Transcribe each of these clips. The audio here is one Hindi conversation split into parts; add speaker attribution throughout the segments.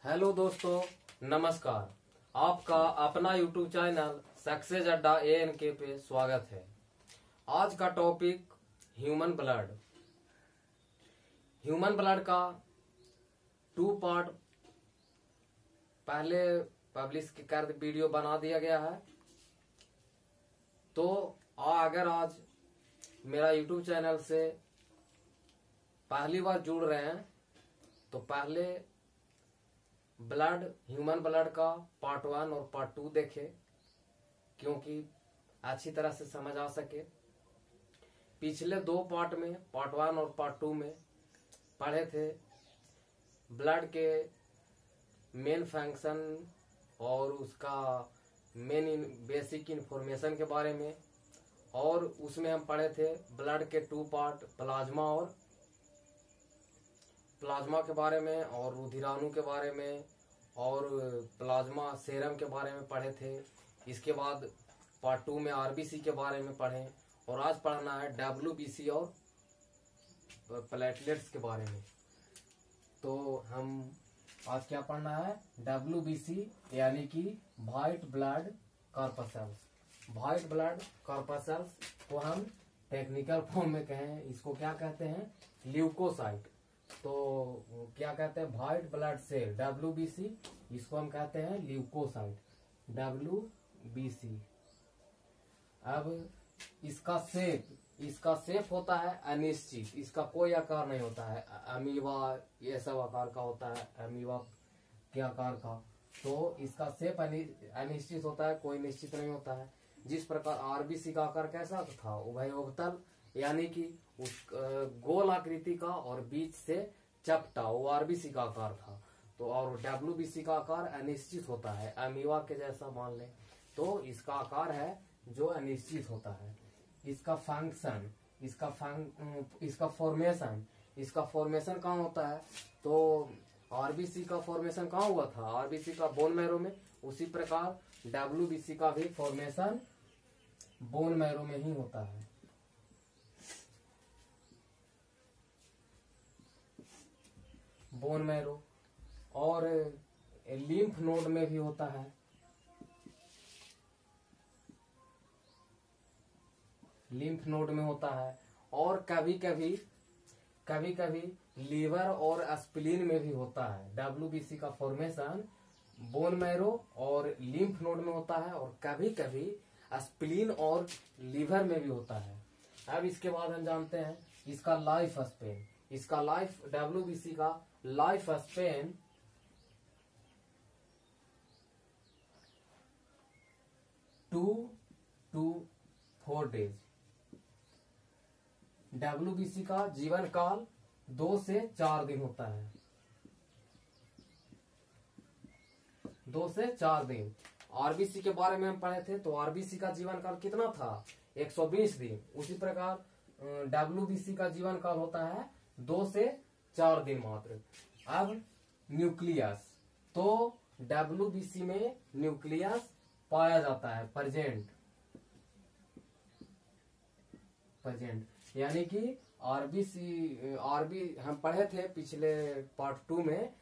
Speaker 1: हेलो दोस्तों, नमस्कार। आपका अपना यूट्यूब चैनल सक्सेस अड्डा ANK पे स्वागत है। आज का topic human blood. Human blood का 2 पार्ट पहले पब्लिश कर वीडियो बना दिया गया है। तो अगर आज मेरा यूट्यूब चैनल से पहली बार जुड़ रहे हैं तो पहले ह्यूमन ब्लड का पार्ट 1 और पार्ट 2 देखे, क्योंकि अच्छी तरह से समझ आ सके। पिछले 2 पार्ट में, पार्ट 1 और पार्ट 2 में पढ़े थे ब्लड के मेन फंक्शन और उसका मेन बेसिक इंफॉर्मेशन के बारे में, और उसमें हम पढ़े थे ब्लड के 2 पार्ट प्लाज्मा के बारे में और रुधिराणु के बारे में और प्लाज्मा सेरम के बारे में पढ़े थे। इसके बाद पार्ट 2 में RBC के बारे में पढ़े, और आज पढ़ना है WBC और प्लेटलेट्स के बारे में। तो हम आज क्या पढ़ना है, WBC यानी कि white blood corpuscles. White blood corpuscles को हम टेक्निकल फॉर्म में कहें, इसको क्या कहते हैं, ल्यूकोसाइट। तो क्या कहते हैं, व्हाइट ब्लड सेल WBC, इसको हम कहते हैं ल्यूकोसाइट WBC। अब इसका शेप होता है अनिश्चित, इसका कोई आकार नहीं होता है। अमीबा ये सब आकार का होता है, अमीबा के आकार का। तो इसका शेप अनिश्चित होता है, कोई निश्चित नहीं होता है। जिस प्रकार RBC का आकार कैसा था, उभयोतल यानी कि उस गोल आकृति का और बीच से चपटा, वो RBC का आकार था। तो और WBC का आकार अनिश्चित होता है, अमीबा के जैसा मान लें। तो इसका आकार है जो अनिश्चित होता है। इसका फंक्शन, इसका फॉर्मेशन कहाँ होता है, तो RBC का फॉर्मेशन कहाँ हुआ था, RBC का बोन मैरो में। उसी प्रकार WBC का भी फॉर्मेशन बोन मैरो में ही होता है। बोन मैरो और लिम्फ नोड में भी होता है। लिम्फ नोड में होता है, और कभी कभी लीवर और स्प्लीन में भी होता है। WBC का फॉर्मेशन बोन मैरो और लिम्फ नोड में होता है, और कभी कभी स्प्लीन और लीवर में भी होता है। अब इसके बाद हम जानते हैं इसका लाइफ स्पेन। WBC का life span 2 to 4 days. WBC का जीवन काल 2 से 4 दिन होता है, 2 से 4 दिन। RBC के बारे में हम पढ़े थे, तो RBC का जीवन काल कितना था, 120 दिन। उसी प्रकार WBC का जीवन काल होता है 2 से 4 दिन मात्र। अब न्यूक्लियस, तो WBC में न्यूक्लियस पाया जाता है प्रेजेंट, यानी कि हम पढ़े थे पिछले पार्ट 2 में,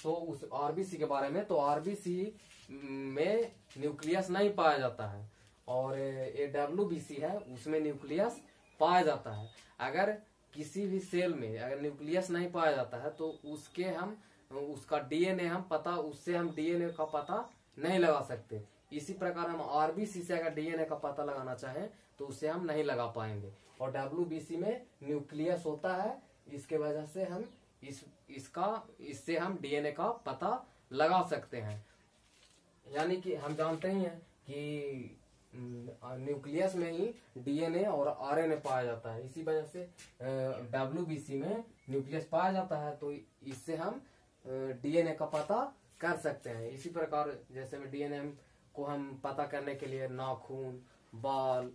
Speaker 1: तो उस RBC के बारे में। तो RBC में न्यूक्लियस नहीं पाया जाता है, और ये WBC है, उसमें न्यूक्लियस पाया जाता है। अगर किसी भी सेल में अगर न्यूक्लियस नहीं पाया जाता है तो उसका उससे हम DNA का पता नहीं लगा सकते। इसी प्रकार हम RBC से अगर DNA का पता लगाना चाहें तो उससे हम नहीं लगा पाएंगे। और WBC में न्यूक्लियस होता है, इसके वजह से हम इससे हम DNA का पता लगा सकते हैं। यानी कि हम जानते ही हैं कि न्यूक्लियस में ही DNA और RNA पाया जाता है। इसी वजह से WBC में न्यूक्लियस पाया जाता है, तो इससे हम DNA का पता कर सकते हैं। इसी प्रकार जैसे में DNA को हम पता करने के लिए नाखून, बाल,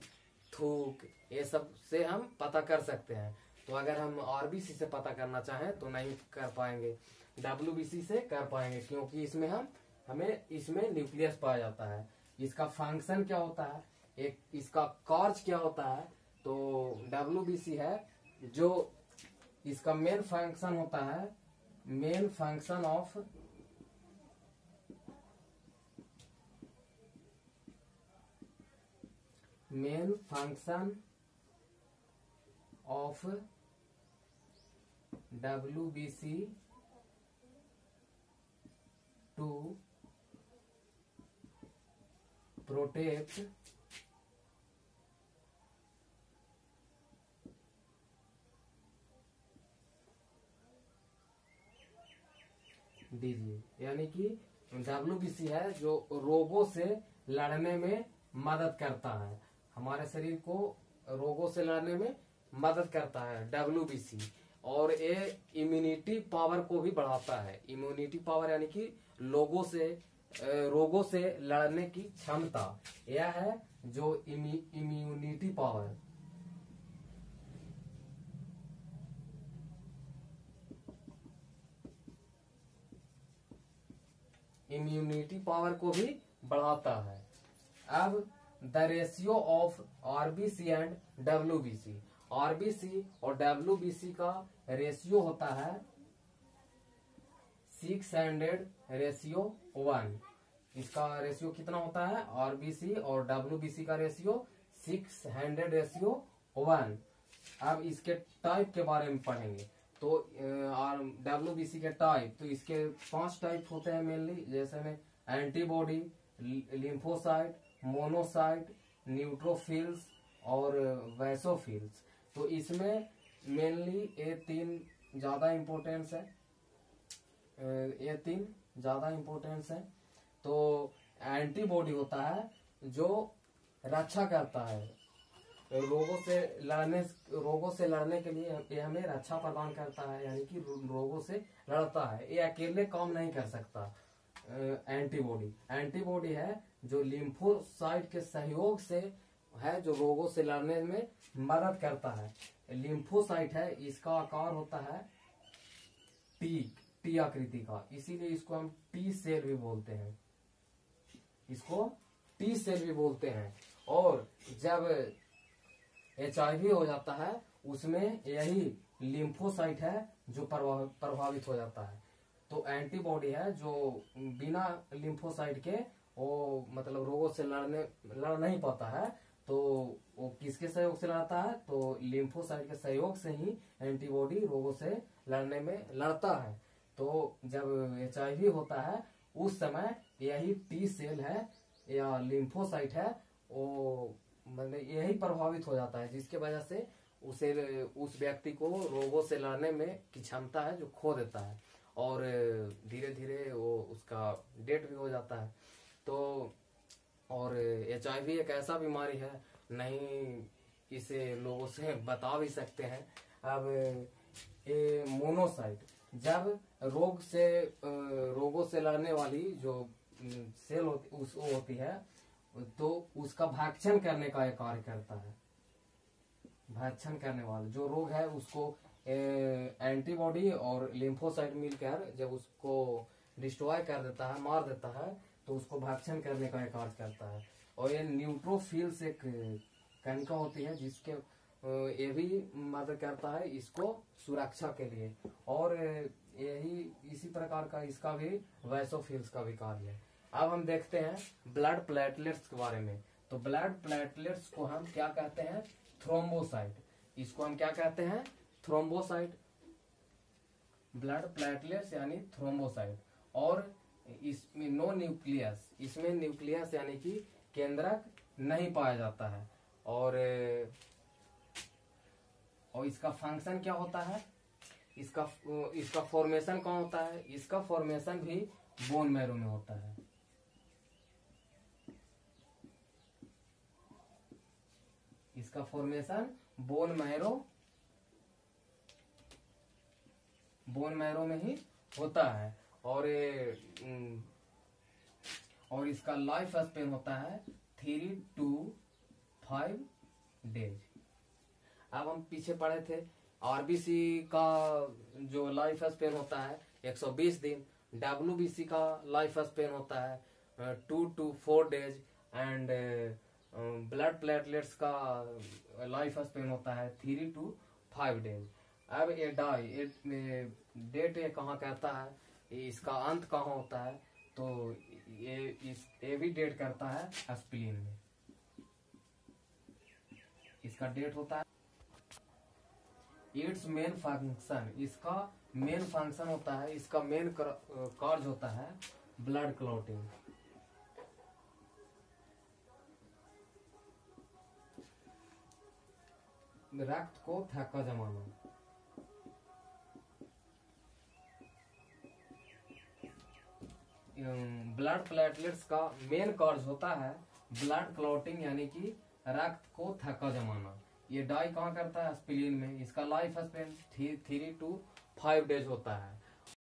Speaker 1: थूक, ये सब से हम पता कर सकते हैं। तो अगर हम RBC से पता करना चाहें तो नहीं कर पाएंगे, WBC से कर पाएंगे, क्योंकि इसमें न्यूक्लियस पाया जाता है। इसका फंक्शन क्या होता है, इसका कार्य क्या होता है, तो WBC है जो इसका मेन फंक्शन होता है, main function of main function of WBC to protect दीजिए, यानी कि WBC है जो रोगों से लड़ने में मदद करता है, हमारे शरीर को रोगों से लड़ने में मदद करता है WBC। और ये इम्यूनिटी पावर को भी बढ़ाता है। इम्यूनिटी पावर यानी कि रोगों से लड़ने की क्षमता, यह है जो इम्यूनिटी पावर। इम्यूनिटी पावर को भी बढ़ाता है। अब the ratio of RBC and WBC, RBC और WBC का रेशियो होता है 600:1। इसका रेशियो कितना होता है? RBC और WBC का रेशियो 600:1। अब इसके टाइप के बारे में पढ़ेंगे। तो WBC के टाइप, तो इसके 5 टाइप होते हैं मेनली, जैसे में एंटीबॉडी, लिम्फोसाइट, मोनोसाइट, न्यूट्रोफिल्स और वैसोफिल्स। तो इसमें मेनली ये 3 ज्यादा इम्पोर्टेंस है, ये 3 ज्यादा इम्पोर्टेंस है। तो एंटीबॉडी होता है जो रक्षा करता है, रोगों से लड़ने के लिए ये हमें रक्षा प्रदान करता है, यानी कि रोगों से लड़ता है। ये अकेले काम नहीं कर सकता। एंटीबॉडी है जो लिम्फोसाइट के सहयोग से है, जो रोगों से लड़ने में मदद करता है। लिम्फोसाइट है, इसका आकार होता है टी आकृति का, इसीलिए इसको हम टी सेल भी बोलते हैं, इसको टी सेल भी बोलते हैं। और जब HIV हो जाता है उसमें यही लिम्फोसाइट है जो प्रभावित हो जाता है। तो एंटीबॉडी है जो बिना लिम्फोसाइट के वो मतलब रोगों से लड़ नहीं पाता है, तो वो किसके सहयोग से लड़ता है? तो लिम्फोसाइट के सहयोग से ही एंटीबॉडी रोगों से लड़ने में लड़ता है। तो जब HIV होता है उस समय यही टी सेल है या लिम्फोसाइट है, वो मतलब यही प्रभावित हो जाता है, जिसके वजह से उस व्यक्ति को रोगों से लड़ने में की क्षमता है जो खो देता है, और धीरे धीरे वो उसका डेथ भी हो जाता है। तो और HIV एक ऐसा बीमारी है, नहीं इसे लोगों से बता भी सकते हैं। अब ये मोनोसाइट, जब रोगों से लड़ने वाली जो सेल होती है तो उसका भक्षण करने का एक कार्य करता है। भक्षण करने वाला जो रोग है उसको एंटीबॉडी और लिम्फोसाइट मिलकर जब उसको डिस्ट्रॉय कर देता है, मार देता है, तो उसको भक्षण करने का एक कार्य करता है। और ये न्यूट्रोफिल्स एक कणिका होती है जिसके ये भी मदद करता है इसको सुरक्षा के लिए। और यही इसी प्रकार का इसका भी वैसोफिल्स का भी कार्य है। अब हम देखते हैं ब्लड प्लेटलेट्स के बारे में। तो ब्लड प्लेटलेट्स को हम क्या कहते हैं? थ्रोम्बोसाइट। इसको हम क्या कहते हैं? थ्रोम्बोसाइट। ब्लड प्लेटलेट्स यानी थ्रोम्बोसाइट। और इसमें नो न्यूक्लियस, इसमें न्यूक्लियस यानी कि केंद्रक नहीं पाया जाता है। और इसका फंक्शन क्या होता है? इसका फॉर्मेशन कौन होता है? इसका फॉर्मेशन भी बोन मैरो में होता है। इसका फॉर्मेशन बोन मैरो में ही होता है। और इसका लाइफ स्पेन होता है 3 to 5 डेज। अब हम पीछे पढ़े थे RBC का जो लाइफ स्पेन होता है 120 दिन, WBC का लाइफ स्पेन होता है 2 to 4 days, and blood platelets का लाइफ स्पेन होता है 3 to 5 डेज। अब ये डेट ये कहाँ कहता है, इसका अंत कहाँ होता है? तो ये भी डेट करता है स्प्लीन में। इसका डेट होता है। इट्स मेन फंक्शन, इसका मेन फंक्शन होता है, इसका मेन कार्य होता है ब्लड क्लॉटिंग। रक्त को थक्का जमाना। ब्लड प्लेटलेट्स का मेन कार्य होता है ब्लड क्लॉटिंग, यानी कि रक्त को थक्का जमाना। ये डाई कहाँ करता है? स्प्लीन में। इसका लाइफ स्पेन 3 to 5 डेज होता है।